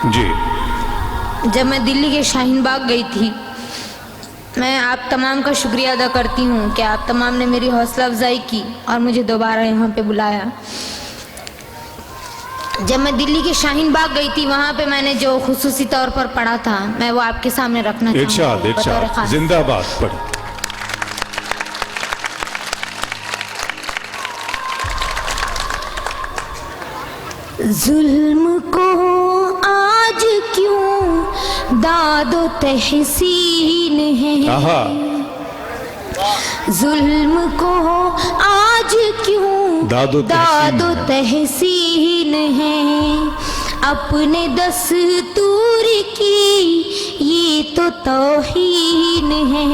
जी। जब मैं दिल्ली के शाहीन बाग गई थी, मैं आप तमाम का शुक्रिया अदा करती हूँ कि आप तमाम ने मेरी हौसला अफजाई की और मुझे दोबारा यहाँ पे बुलाया। जब मैं दिल्ली के शाहीन बाग गई थी, वहाँ पे मैंने जो खुसूसी तौर पर पढ़ा था, मैं वो आपके सामने रखना इरशाद इरशाद, जिंदाबाद। पढ़। जुल्म को आज क्यों दादो तहसीन है, जुल्म को आज क्यों दादो तहसीन है, अपने दस्तूर की ये तो तौहीन है,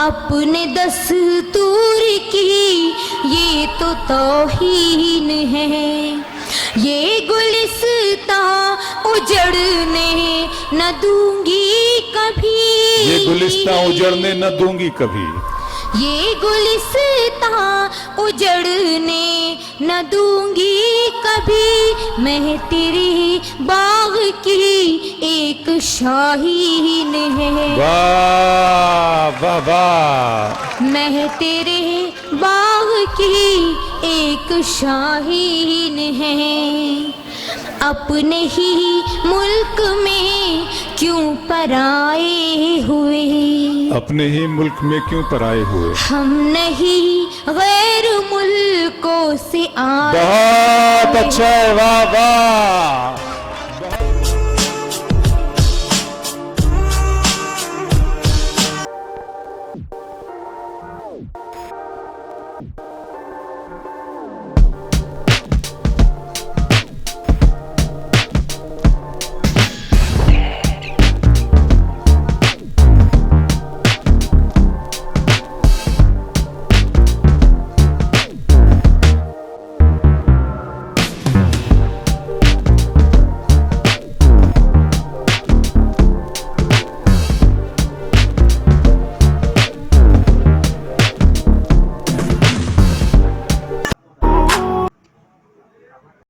अपने दस्तूर की ये तो तौहीन है, ये गुलिस्तां उजड़ने न दूंगी कभी, ये गुलिस्तां उजड़ने न दूंगी कभी, ये गुलिस्तां उजड़ने न दूंगी कभी, मैं तेरे बाग की एक शाहीन है, वाह वाह वाह, मैं तेरे बाग की एक शाहीन है, अपने ही मुल्क में क्यों पराए हुए, अपने ही मुल्क में क्यों पराए हुए, हम नहीं गैर मुल्कों से आए। बहुत अच्छा है, वाह वाह।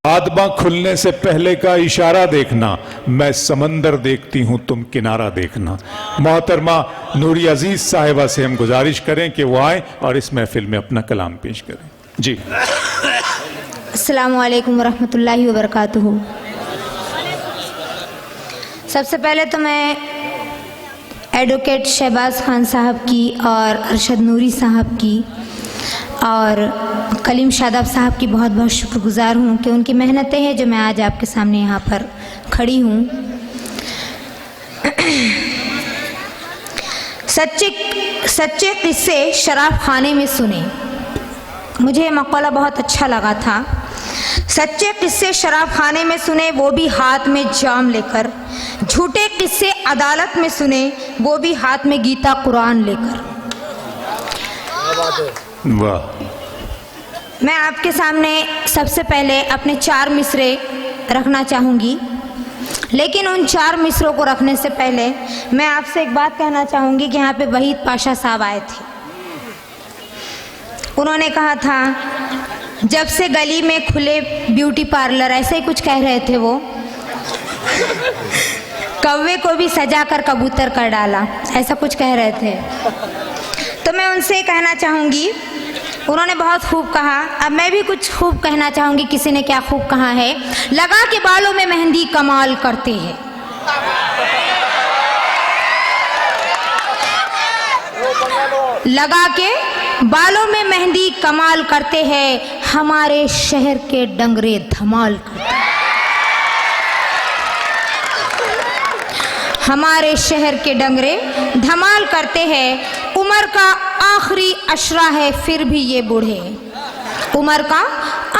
आदमा खुलने से पहले का इशारा देखना, मैं समंदर देखती हूं तुम किनारा देखना। मोहतरमा नूरी अजीज साहिबा से हम गुजारिश करें कि वो आए और इस महफिल में अपना कलाम पेश करें। जी। अस्सलामु अलैकुम वरहमतुल्लाहि वबरकातुहू। सबसे पहले तो मैं एडवोकेट शहबाज खान साहब की और अरशद नूरी साहब की और कलीम शादाब साहब की बहुत बहुत शुक्रगुजार हूँ कि उनकी मेहनतें हैं जो मैं आज आपके सामने यहाँ पर खड़ी हूँ। सच्चे किस्से शराब खाने में सुने, मुझे ये मक़ौला बहुत अच्छा लगा था। सच्चे किस्से शराब खाने में सुने, वो भी हाथ में जाम लेकर, झूठे किस्से अदालत में सुने, वो भी हाथ में गीता कुरान लेकर। वाह। मैं आपके सामने सबसे पहले अपने 4 मिसरे रखना चाहूँगी, लेकिन उन 4 मिसरों को रखने से पहले मैं आपसे एक बात कहना चाहूँगी कि यहाँ पे वहीद पाशा साहब आए थे। उन्होंने कहा था, जब से गली में खुले ब्यूटी पार्लर, ऐसे ही कुछ कह रहे थे वो, कौवे को भी सजा कर कबूतर कर डाला, ऐसा कुछ कह रहे थे। तो मैं उनसे कहना चाहूँगी, उन्होंने बहुत खूब कहा, अब मैं भी कुछ खूब कहना चाहूँगी। किसी ने क्या खूब कहा है, लगा के बालों में मेहंदी कमाल करते हैं, लगा के बालों में मेहंदी कमाल करते हैं, हमारे शहर के डंगरे धमाल करते हैं, हमारे शहर के डंगरे धमाल करते हैं। उम्र का आखिरी अशरा है फिर भी ये बूढ़े, उम्र का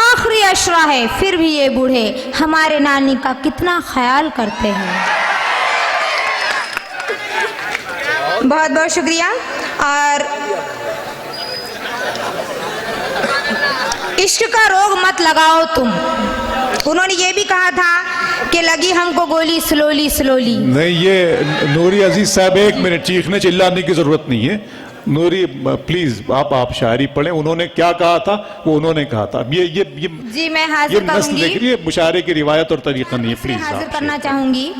आखिरी अशरा है फिर भी ये बूढ़े, हमारे नानी का कितना ख्याल करते हैं। बहुत बहुत शुक्रिया। और इश्क का रोग मत लगाओ तुम, उन्होंने ये भी कहा था कि लगी हमको गोली स्लोली स्लोली। नहीं, ये नूरी अजीज साहब, 1 मिनट, चीखने चिल्लाने की जरूरत नहीं है। नूरी प्लीज आप शायरी पढ़ें। उन्होंने क्या कहा था वो उन्होंने कहा था। ये जी मैं ये हाजिर नस्ल करूंगी, देख रही है, मुशायरे की रिवायत और तरीका नहीं है। प्लीज हाजिर आप करना चाहूंगी।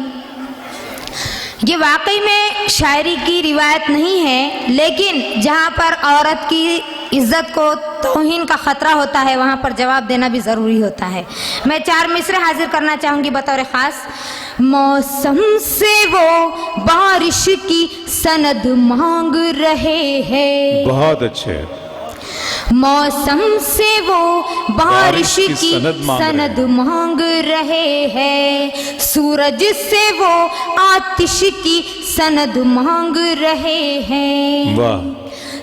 ये वाकई में शायरी की रिवायत नहीं है, लेकिन जहाँ पर औरत की इज्जत को तौहीन का खतरा होता है वहाँ पर जवाब देना भी ज़रूरी होता है। मैं 4 मिसरे हाजिर करना चाहूँगी बतौर ख़ास। मौसम से वो बारिश की सनद मांग रहे हैं। बहुत अच्छे। मौसम से वो बारिश की सनद मांग रहे हैं। सूरज से वो आतिश की सनद मांग रहे हैं। वाह।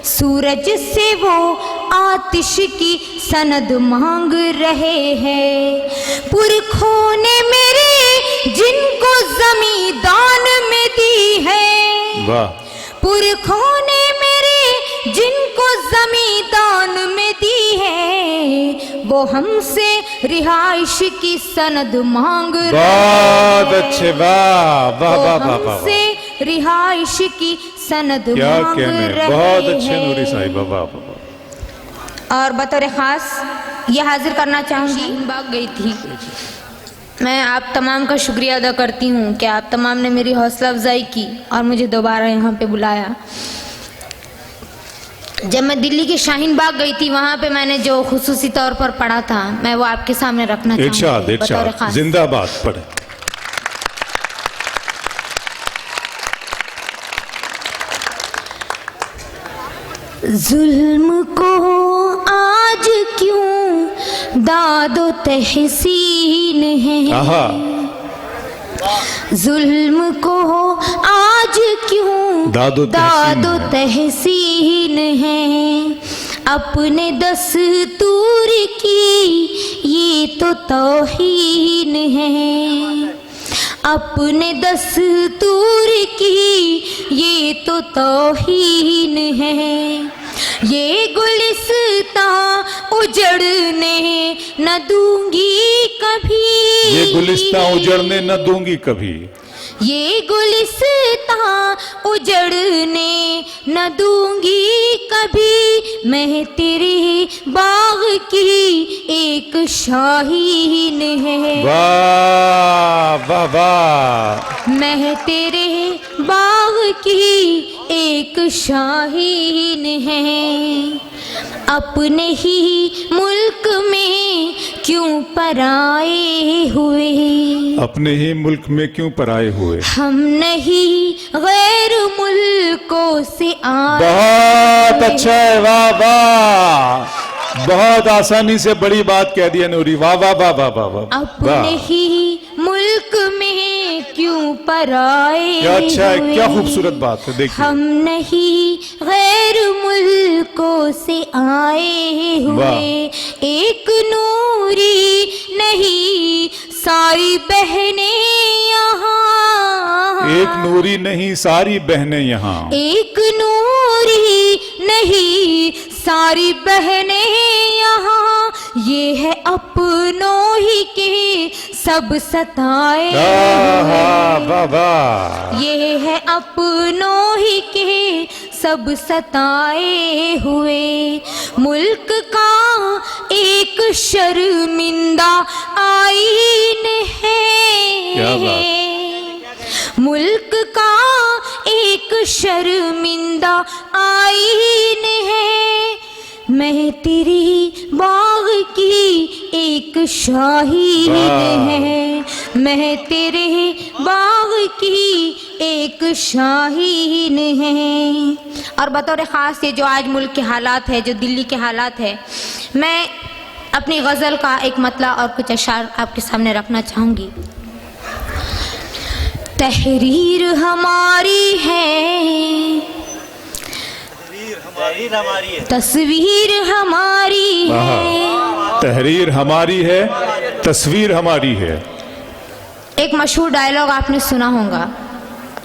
सूरज से वो आतिश की सनद मांग रहे हैं। पुरखों ने मेरे जिनको ज़मींदान में दी है। वाह। पुरखों ने मेरे जिनको ज़मींदान में दी है, वो हमसे रिहाइश की सनद मांग रहे हैं। बहुत अच्छे। वाह वाह वाह वाह वाह। हमसे रिहाइश की सनद क्या मांग कहने, रहे बहुत अच्छे नूरी हैं। साहिबा। वाह वाह। और बतौर ख़ास ये हाजिर करना चाहूँगी। भाग गई थी। मैं आप तमाम का शुक्रिया अदा करती हूँ कि आप तमाम ने मेरी हौसला अफजाई की और मुझे दोबारा यहाँ पे बुलाया। जब मैं दिल्ली के शाहीन बाग गई थी, वहाँ पे मैंने जो खुसूसी तौर पर पढ़ा था, मैं वो आपके सामने रखना चाहूँगी बतौर ख़ास। जिंदाबाद पढ़े। जुल्म को आज क्यों दादो तहसीन है। आहा। जुल्म को आज क्यों दादो तहसीन है। अपने दस्तूर की ये तो तौहीन है। अपने दस्तूर की ये तो तौहीन है। ये गुलिस्तां उजड़ने न दूंगी कभी। ये गुलिस्तां उजड़ने न दूंगी कभी। ये गुलिस्तां उजड़ने न दूंगी कभी। मैं तेरे बाग की एक शाहीन है। वाह वाह वाह। मैं तेरे बाग की एक शाहीन है। अपने ही मुल्क में क्यों पराए हुए। अपने ही मुल्क में क्यों पराए हुए। हम नहीं गैर मुल्कों से आए। बहुत अच्छा है। वाह वाह। बहुत आसानी से बड़ी बात कह दिया नूरी। वाह वाह वाह वाह वाह वाह। अपने ही मुल्क में क्यों पराए। क्या अच्छा है, क्या हुए। खूबसूरत बात है। देखिए हम नहीं गैर मुल्कों से आए हुए। एक नूरी नहीं सारी बहनें यहाँ। एक नूरी नहीं सारी बहनें यहाँ। एक नूरी नहीं सारी बहनें यहाँ। ये है अपनों ही के सब सताए हुए। वाह वाह। ये है अपनों ही के सब सताए हुए। मुल्क का एक शर्मिंदा आईन क्या है। मुल्क का एक शर्मिंदा आईन है। मैं तेरी बाग की एक शाहीन है। मैं तेरे बाग की एक शाहीन है। और बतौर ख़ास ये जो आज मुल्क के हालात है, जो दिल्ली के हालात है, मैं अपनी गज़ल का एक मतला और कुछ अशार आपके सामने रखना चाहूँगी। तहरीर हमारी है, तस्वीर हमारी है। तहरीर हमारी है, तस्वीर हमारी है। एक मशहूर डायलॉग आपने सुना होगा,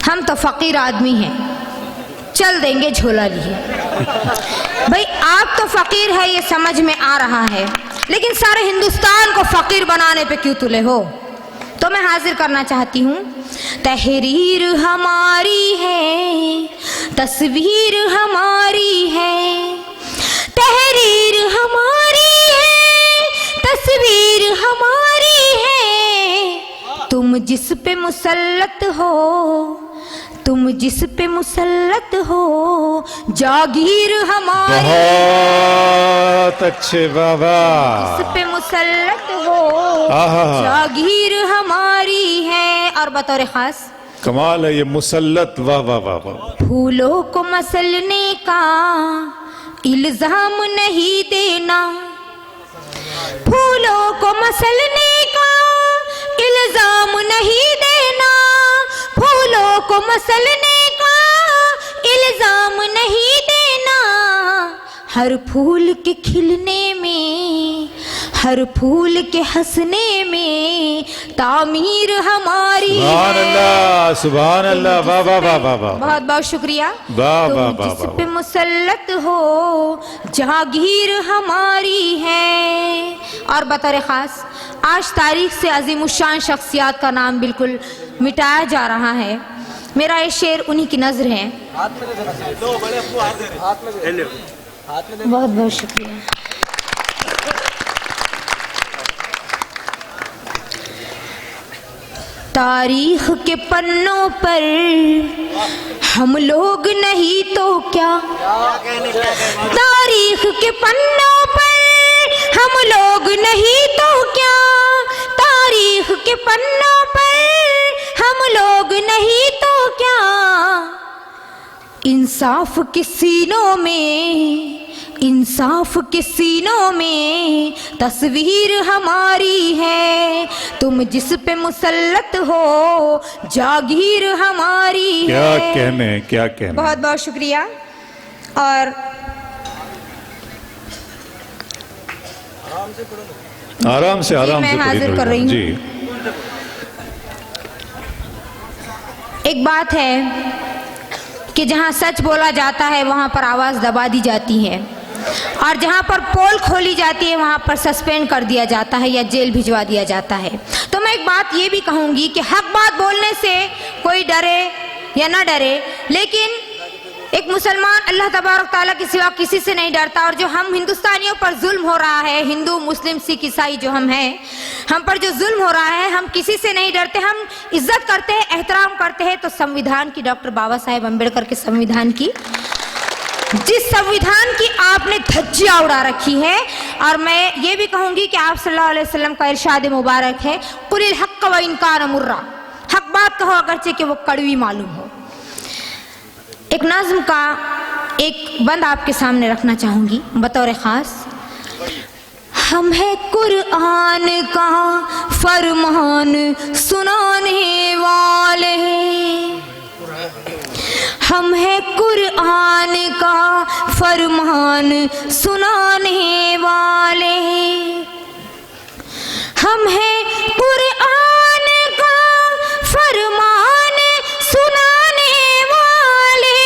हम तो फकीर आदमी हैं, चल देंगे झोला लिए। भाई आप तो फकीर है ये समझ में आ रहा है, लेकिन सारे हिंदुस्तान को फकीर बनाने पे क्यों तुले हो। तो तो मैं हाजिर करना चाहती हूँ। तहरीर हमारी है, तस्वीर हमारी है, तहरीर हमारी है, तस्वीर हमारी है। तुम जिस पे मुसल्लत हो, तुम जिस पे मुसल्लत हो, जागीर हमारी, बहुत अच्छे बाबा, जिस पे मुसल्लत हो, आहा, जागीर हमारी है। और बतौर खास कमाल है ये मुसल्लत, वाह वाह वाह वाह। फूलों को मसलने का इल्जाम नहीं देना, फूलों को मसलने का इल्जाम नहीं देना, फूलों को मसलने का इल्जाम नहीं देना। हर फूल के खिलने में, हर फूल के हंसने में तामीर हमारी सुभान है। अल्लाह, सुभान अल्लाह, वाह वाह वाह वाह वाह, बहुत बहुत शुक्रिया। वाह वाह तुम वाह जिस वाह पे मुसल्लत हो, जागीर हमारी है। और बतौर खास आज तारीख से अजीमुशान शख्सियात का नाम बिल्कुल मिटाया जा रहा है। मेरा ये शेर उन्हीं की नजर है। बहुत बहुत शुक्रिया। तारीख के पन्नों पर हम लोग नहीं तो क्या, तारीख के पन्नों पर हम लोग नहीं तो क्या, तारीख के पन्नों पर हम लोग नहीं तो क्या। इंसाफ के सीनों में, इंसाफ के सीनों में तस्वीर हमारी है। तुम जिस पे मुसल्लत हो, जागीर हमारी क्या है। कहने, क्या कहने। बहुत बहुत शुक्रिया। और आराम से, आराम मैं से हाजिर कर रही हूँ। जी। एक बात है कि जहाँ सच बोला जाता है वहाँ पर आवाज़ दबा दी जाती है, और जहाँ पर पोल खोली जाती है वहाँ पर सस्पेंड कर दिया जाता है या जेल भिजवा दिया जाता है। तो मैं एक बात ये भी कहूँगी कि हक बात बोलने से कोई डरे या ना डरे, लेकिन एक मुसलमान अल्लाह तबारक ताला के सिवा किसी से नहीं डरता। और जो हम हिंदुस्तानियों पर जुल्म हो रहा है, हिंदू मुस्लिम सिख ईसाई जो हम हैं, हम पर जो जुल्म हो रहा है, हम किसी से नहीं डरते, हम इज्जत करते हैं, एहतराम करते हैं। तो संविधान की, डॉक्टर बाबा साहेब अम्बेडकर के संविधान की, जिस संविधान की आपने धज्जियां उड़ा रखी है। और मैं ये भी कहूंगी कि आप सल्लल्लाहु अलैहि वसल्लम का इरशाद मुबारक है, कुलिल हक़्क़ व इन कान मुर्रा, हक बात कहो अगरचे कि वो कड़वी मालूम हो। एक नज़्म का एक बंद आपके सामने रखना चाहूंगी बतौर खास। हम है कुरान का फरमान सुनाने वाले, हम है कुरान का फरमान सुनाने वाले, हम है कुरान का फरमान सुनाने वाले,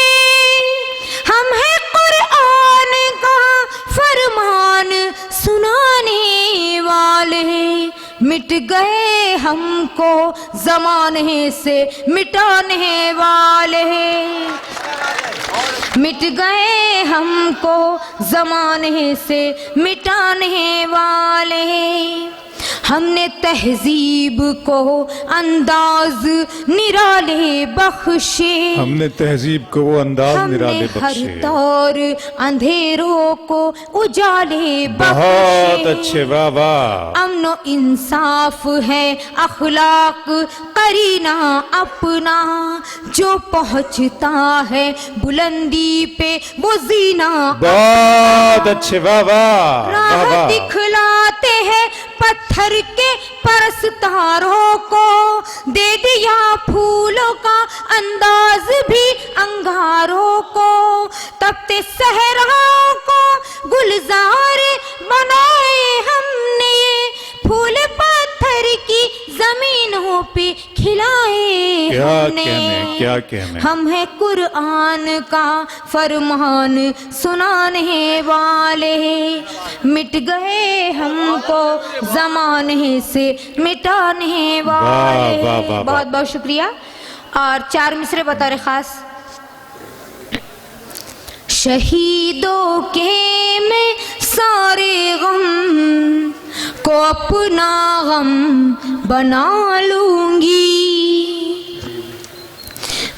हम है कुरान का फरमान सुनाने वाले। मिट गए हमको ज़माने से मिटाने वाले, मिट गए हमको ज़माने से मिटाने वाले। हमने तहजीब को अंदाज निराले बख्शे, हमने तहजीब को वो अंदाज निराले हमने हर बख्शे। दौर अंधेरों को उजाले बहुत बख्शे। अच्छे, वाह वाह। अमनो इंसाफ है अखलाक करीना अपना, जो पहुंचता है बुलंदी पे वो जीना। बहुत अच्छे, वाह वाह वाह राह वाह। दिखलाते हैं पत्थर के परस्तारों को, दे दिया फूलों का अंदाज भी अंगारों को। तपते सहराओं को गुलजार बनाए हमने, फूल पत्थर की जमीनों पे खिलाए क्या हमने, कहने, क्या कहने। हम है कुरान का फरमान सुनाने वाले, मिट गए हमको जमाने से मिटाने वाले। वाह, वाह, वाह। बहुत बहुत शुक्रिया। और 4 मिसरे बतौर खास। शहीदों के मैं सारे गम को अपना गम बना लूंगी,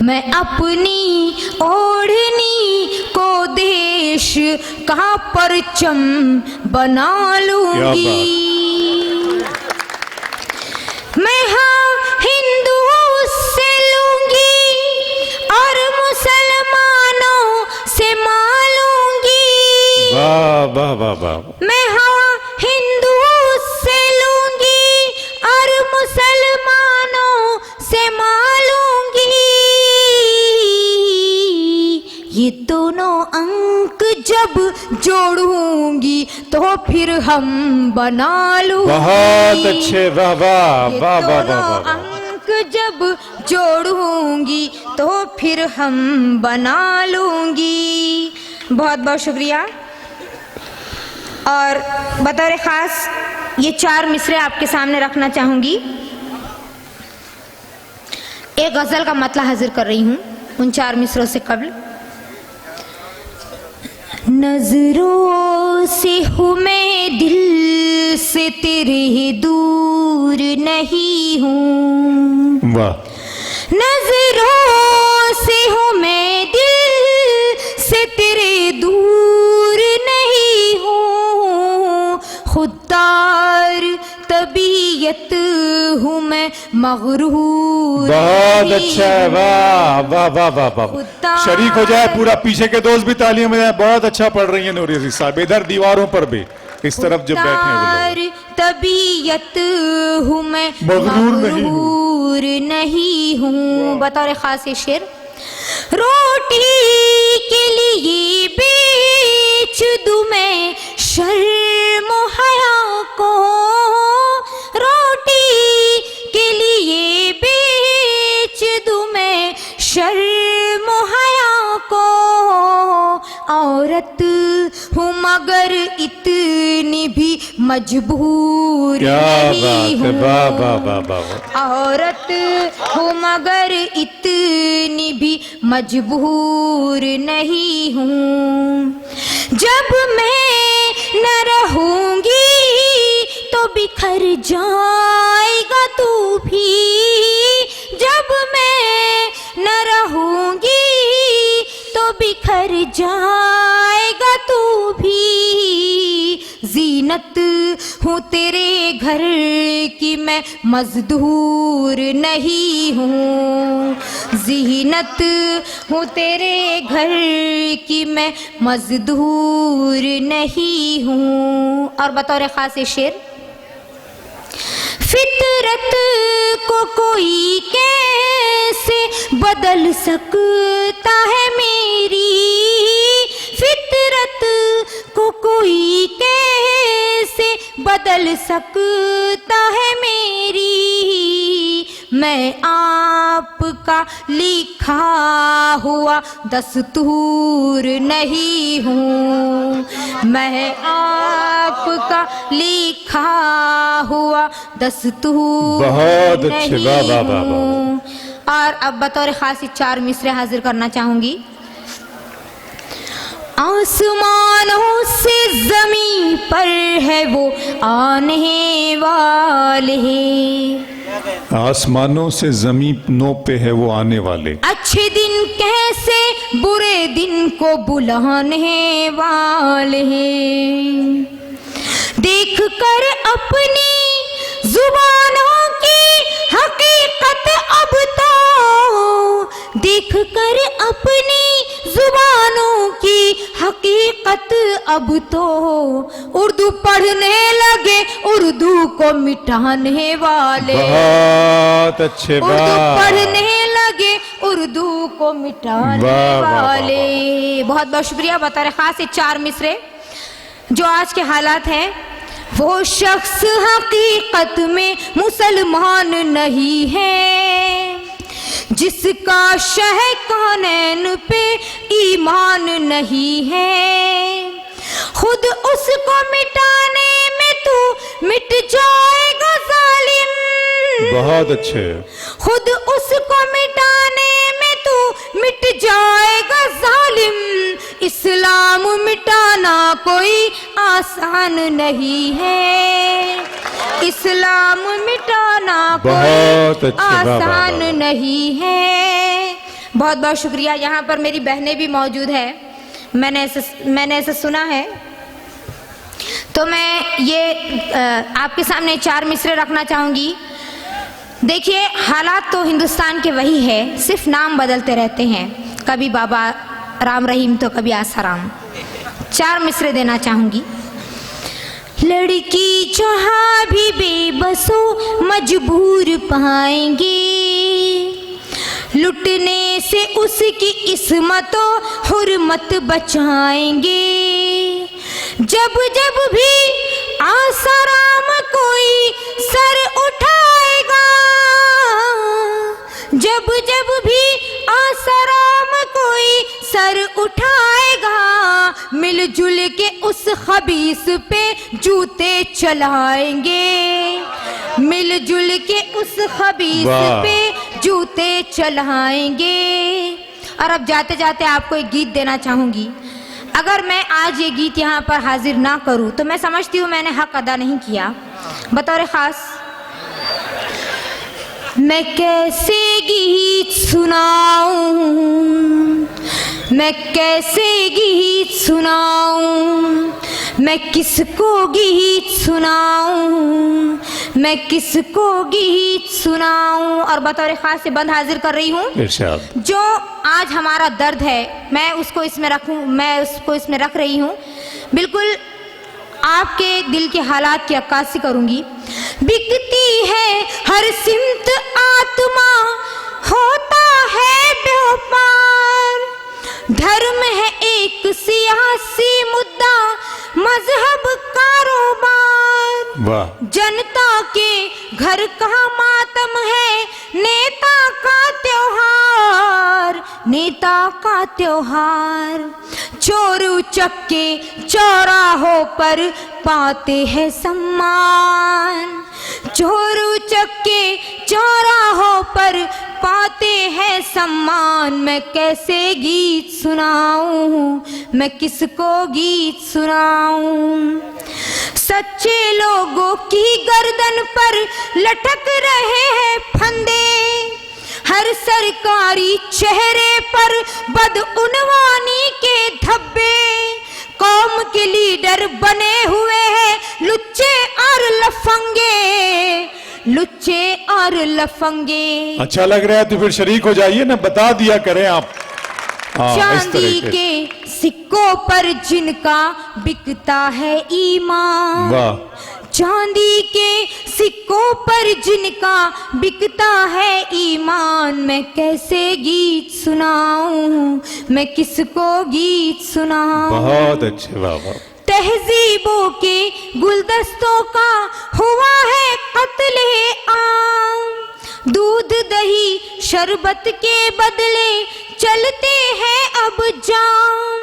मैं अपनी ओढ़नी को देश का परचम बना लूंगी। मैं हाँ हिंदू से लूंगी और मुसलमानों से मालूंगी। वाह वाह वाह वाह। मैं हाँ हिंदू से लूंगी और मुसलमानों से मालूंगी। ये दोनों अंक जब जोड़ूंगी तो फिर हम बना लूंगी। बहुत अच्छे, वाह वाह ये वाह वाह दोनों वाह वाह। अंक जब जोड़ूंगी तो फिर हम बना लूंगी। बहुत बहुत शुक्रिया। और बतौर खास ये 4 मिसरे आपके सामने रखना चाहूंगी। एक गजल का मतलब हाजिर कर रही हूं उन 4 मिसरों से कबल। नजरों से हूँ मैं, दिल से तेरे दूर नहीं हूँ। वाह। नजरों से हूँ मैं, दिल से तेरे दूर नहीं हूँ। खुददार तबीयत हूँ मैं, मगरूर बहुत नहीं अच्छा है, वाह वाह वाह वाह वाह। खुदा- शरीक हो जाए पूरा, पीछे के दोस्त भी तालियां बजाएं। बहुत अच्छा पढ़ रही है नूरी अजीज साहब। इधर दीवारों पर भी, इस तरफ जो बैठे हैं वो लोग। खुददार तबीयत हूँ मैं, मगरूर नहीं हूँ। मगरूर नहीं हूँ। बतौर खास ये शेर। रोटी के लिए बेच दूं मैं शर्म हया को, रोटी के लिए बेच दूं मैं शर्म हया को। औरत हूँ मगर इतनी भी मजबूर क्या नहीं बात है, हूँ। वाह वाह वाह वाह। औरत हूँ मगर इतनी भी मजबूर नहीं हूँ। जब मैं न रहूंगी तो बिखर जाएगा तू भी। जब मैं न रहूंगी तो बिखर जाएगा तू भी। जीनत हूँ तेरे घर की मैं, मजदूर नहीं हूँ। जीनत हूँ तेरे घर की मैं, मजदूर नहीं हूँ। और बतौर खास शेर। फितरत को कोई कैसे बदल सकता है मेरी, फितरत को कोई कैसे बदल सकता है मेरी। मैं आपका लिखा हुआ दस्तूर नहीं हूँ। मैं आपका लिखा हुआ दस्तूर बहुत अच्छे, वाह वाह वाह वाह। हूँ। और अब बतौर खासी 4 मिसरे हाजिर करना चाहूंगी। आसमानों से जमीन पर है वो आने वाले, आसमानों से जमीनों पे है वो आने वाले। अच्छे दिन कैसे बुरे दिन को बुलाने वाले हैं। देख कर अपनी जुबानों की हकीकत अब तो, देख कर अपनी जुबानों की हकीकत अब तो। उर्दू पढ़ने लगे उर्दू को मिटाने वाले, बहुत अच्छे, उर्दू वाह। पढ़ने लगे उर्दू को मिटाने वाह, वाह, वाह, वाले। बहुत बहुत शुक्रिया। बतौर खास ये 4 मिसरे जो आज के हालात हैं। वो शख्स हकीकत में मुसलमान नहीं है जिसका शह कानैन पे ईमान नहीं है, खुद उसको मिटाने में तू मिट जाएगा जालिम। बहुत अच्छे। खुद उसको मिटाने में तू मिट जाएगा जालिम। इस्लाम मिटाना कोई आसान नहीं है, इस्लाम मिटाना कोई आसान नहीं है। बहुत बहुत शुक्रिया। यहाँ पर मेरी बहनें भी मौजूद है, मैंने ऐसे सुना है, तो मैं ये आपके सामने 4 मिसरे रखना चाहूँगी। देखिए, हालात तो हिंदुस्तान के वही है, सिर्फ नाम बदलते रहते हैं, कभी बाबा राम रहीम तो कभी आसाराम। 4 मिसरे देना चाहूँगी। लड़की जहाँ भी बेबसो मजबूर पाएंगे, लुटने से उसकी इस्मतो हुर्मत बचाएंगे। जब जब भी आसाराम कोई सर उठाएगा, जब जब भी आसाराम कोई सर उठाएगा, मिलजुल के उस खबीस पे जूते चलाएंगे, मिलजुल के उस खबीस पे जूते चलाएंगे। और अब जाते जाते आपको एक गीत देना चाहूँगी। अगर मैं आज ये गीत यहाँ पर हाजिर ना करूँ तो मैं समझती हूँ मैंने हक अदा नहीं किया। बतौर ख़ास मैं कैसे गीत सुनाऊं, मैं कैसे गीत सुनाऊं, मैं किसको गीत सुनाऊं, मैं किसको गीत सुनाऊं। और बतौर ख़ास से बंद हाजिर कर रही हूँ, जो आज हमारा दर्द है मैं उसको इसमें रख रही हूँ। बिल्कुल आपके दिल के हालात की अक्कासी करूँगी। बिकती है हर सिमत आत्मा, होता है व्यापार, धर्म है एक सियासी मुद्दा, मजहब कारोबार। जनता के घर का मातम है, नेता का त्योहार, नेता का त्योहार। चोर उचक्के चौराहों पर पाते हैं सम्मान, चोर उचक्के चौराहों पर पाते हैं सम्मान। मैं कैसे गीत सुनाऊं, मैं किसको गीत सुनाऊं। सच्चे लोगों की गर्दन पर लटक रहे हैं फंदे, हर सरकारी चेहरे पर बदउनवानी के धब्बे। कौम के लीडर बने हुए हैं लुच्चे और लफंगे, लुच्चे और लफंगे। अच्छा लग रहा है तो फिर शरीक हो जाइए ना, बता दिया करें आप। चांदी के सिक्कों पर जिनका बिकता है ईमान, चांदी के सिक्कों पर जिनका बिकता है ईमान। मैं कैसे गीत सुनाऊं, मैं किसको गीत सुनाऊं। बहुत अच्छे बाबा। तहजीबों के गुलदस्तों का हुआ है कत्ले आम, दूध दही शरबत के बदले चलते हैं अब जाम।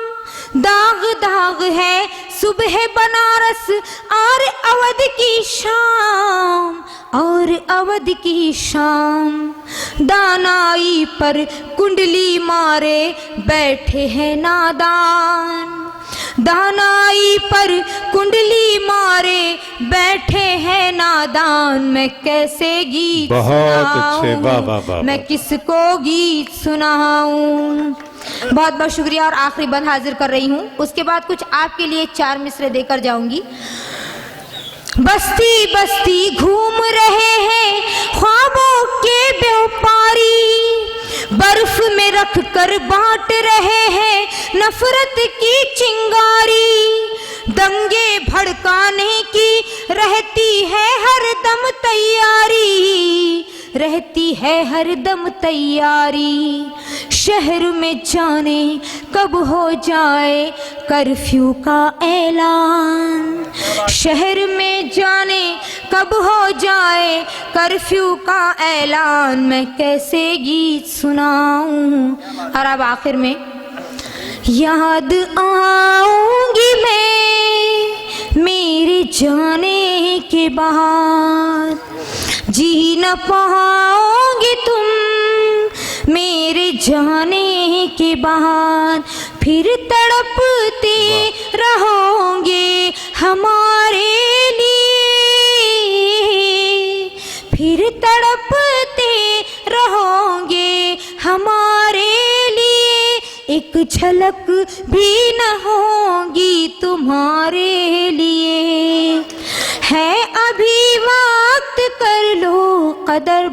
दाग दाग है सुबह बनारस और अवध की शाम, और अवध की शाम। दानाई पर कुंडली मारे बैठे हैं नादान, दानाई पर कुंडली मारे बैठे हैं नादान। मैं कैसे गीत सुनाऊं, मैं किसको गीत सुनाऊं। बहुत बहुत शुक्रिया। और आखिरी बंद हाजिर कर रही हूँ, उसके बाद कुछ आपके लिए 4 मिसरे देकर जाऊंगी। बस्ती बस्ती घूम रहे हैं ख्वाबों के व्यापारी, बर्फ में रख कर बांट रहे हैं नफरत की चिंगारी। दंगे भड़काने की रहती है हर दम तैयारी, रहती है हरदम तैयारी। शहर में जाने कब हो जाए कर्फ्यू का ऐलान, शहर में जाने कब हो जाए कर्फ्यू का ऐलान, मैं कैसे गीत सुनाऊं। और अब आखिर में याद आऊंगी मैं मेरे जाने के बाद, जी न पाओगे तुम मेरे जाने के बाद, फिर तड़पते रहोगे हमारे लिए, फिर तड़पते रहोगे हमारे लिए, एक झलक भी न होगी तुम्हारे लिए। है अभी वक्त कर लो कदर।